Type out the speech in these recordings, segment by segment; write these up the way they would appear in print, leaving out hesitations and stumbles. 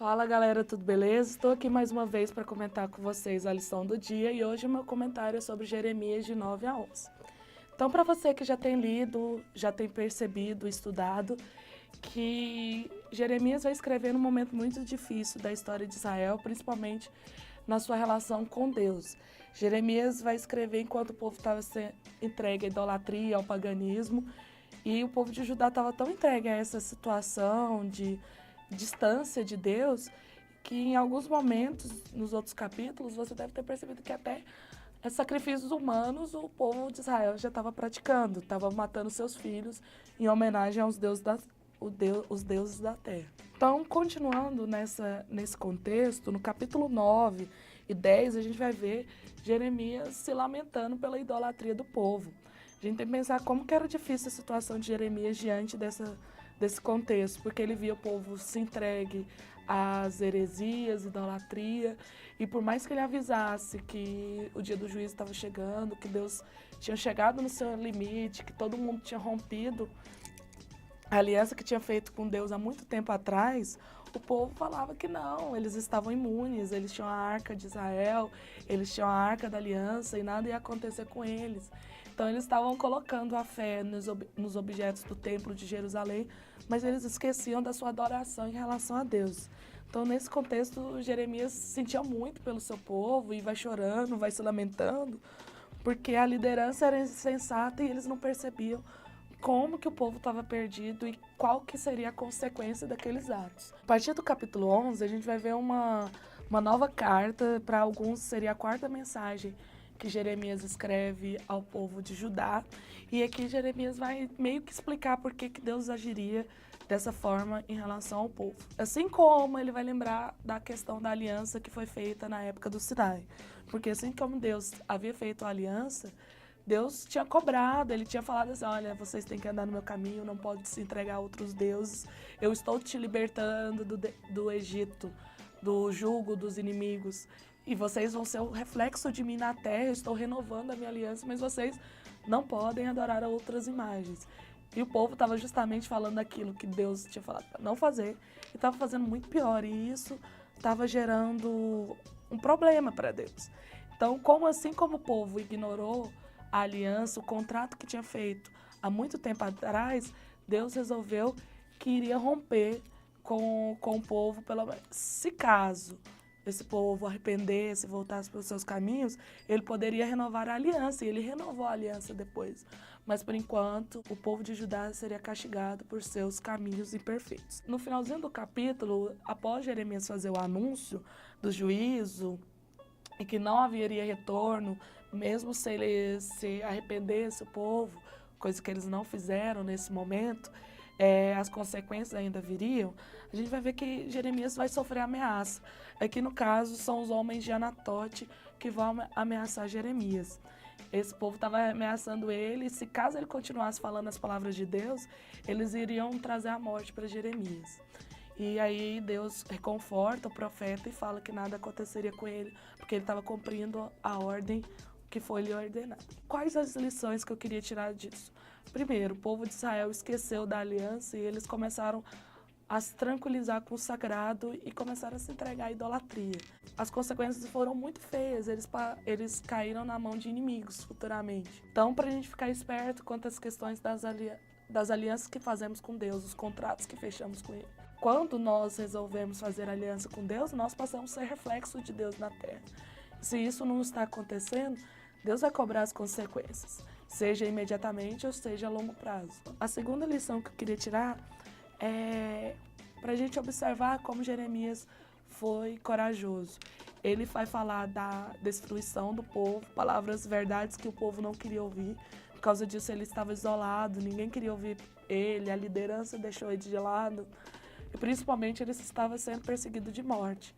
Fala galera, tudo beleza? Estou aqui mais uma vez para comentar com vocês a lição do dia e hoje o meu comentário é sobre Jeremias de 9 a 11. Então, para você que já tem lido, já tem percebido, estudado, que Jeremias vai escrever num momento muito difícil da história de Israel, principalmente na sua relação com Deus. Jeremias vai escrever enquanto o povo estava sendo entregue à idolatria, ao paganismo, e o povo de Judá estava tão entregue a essa situação de distância de Deus, que em alguns momentos, nos outros capítulos, você deve ter percebido que até sacrifícios humanos o povo de Israel já estava praticando, estava matando seus filhos em homenagem aos deuses os deuses da terra. Então, continuando nesse contexto, no capítulo 9 e 10, a gente vai ver Jeremias se lamentando pela idolatria do povo. A gente tem que pensar como que era difícil a situação de Jeremias diante desse contexto, porque ele via o povo se entregue às heresias, idolatria, e por mais que ele avisasse que o dia do juízo estava chegando, que Deus tinha chegado no seu limite, que todo mundo tinha rompido a aliança que tinha feito com Deus há muito tempo atrás, o povo falava que não, eles estavam imunes, eles tinham a arca de Israel, eles tinham a arca da aliança e nada ia acontecer com eles. Então eles estavam colocando a fé nos objetos do templo de Jerusalém, mas eles esqueciam da sua adoração em relação a Deus. Então nesse contexto, Jeremias sentia muito pelo seu povo e vai chorando, vai se lamentando, porque a liderança era insensata e eles não percebiam como que o povo estava perdido e qual que seria a consequência daqueles atos. A partir do capítulo 11, a gente vai ver uma nova carta, para alguns seria a quarta mensagem que Jeremias escreve ao povo de Judá, e aqui Jeremias vai meio que explicar por que Deus agiria dessa forma em relação ao povo. Assim como ele vai lembrar da questão da aliança que foi feita na época do Sinai, porque assim como Deus havia feito a aliança, Deus tinha cobrado, ele tinha falado assim, olha, vocês têm que andar no meu caminho, não pode se entregar a outros deuses, eu estou te libertando do Egito, do jugo dos inimigos, e vocês vão ser o reflexo de mim na terra, eu estou renovando a minha aliança, mas vocês não podem adorar a outras imagens. E o povo estava justamente falando aquilo que Deus tinha falado para não fazer, e estava fazendo muito pior, e isso estava gerando um problema para Deus. Então, assim como o povo ignorou a aliança, o contrato que tinha feito há muito tempo atrás, Deus resolveu que iria romper com o povo, se caso esse povo arrependesse, voltasse para os seus caminhos, ele poderia renovar a aliança, e ele renovou a aliança depois. Mas, por enquanto, o povo de Judá seria castigado por seus caminhos imperfeitos. No finalzinho do capítulo, após Jeremias fazer o anúncio do juízo, e que não haveria retorno, mesmo se ele se arrependesse o povo, coisa que eles não fizeram nesse momento, as consequências ainda viriam, a gente vai ver que Jeremias vai sofrer ameaça. Aqui no caso são os homens de Anatote que vão ameaçar Jeremias. Esse povo estava ameaçando ele, e se caso ele continuasse falando as palavras de Deus, eles iriam trazer a morte para Jeremias. E aí Deus reconforta o profeta e fala que nada aconteceria com ele, porque ele estava cumprindo a ordem que foi lhe ordenada. Quais as lições que eu queria tirar disso? Primeiro, o povo de Israel esqueceu da aliança e eles começaram a se tranquilizar com o sagrado e começaram a se entregar à idolatria. As consequências foram muito feias, eles caíram na mão de inimigos futuramente. Então, para a gente ficar esperto quanto às questões das alianças que fazemos com Deus, os contratos que fechamos com Ele. Quando nós resolvemos fazer aliança com Deus, nós passamos a ser reflexo de Deus na terra. Se isso não está acontecendo, Deus vai cobrar as consequências, seja imediatamente ou seja a longo prazo. A segunda lição que eu queria tirar é para a gente observar como Jeremias foi corajoso. Ele vai falar da destruição do povo, palavras, verdades que o povo não queria ouvir. Por causa disso ele estava isolado, ninguém queria ouvir ele, a liderança deixou ele de lado. E principalmente ele estava sendo perseguido de morte.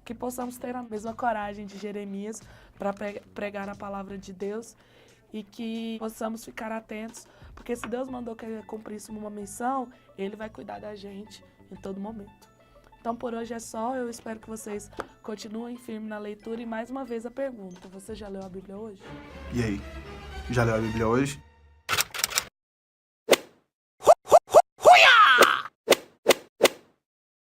Que possamos ter a mesma coragem de Jeremias para pregar a palavra de Deus e que possamos ficar atentos, porque se Deus mandou que ele cumprisse uma missão, Ele vai cuidar da gente em todo momento. Então por hoje é só, eu espero que vocês continuem firmes na leitura e mais uma vez a pergunta, você já leu a Bíblia hoje? E aí, já leu a Bíblia hoje?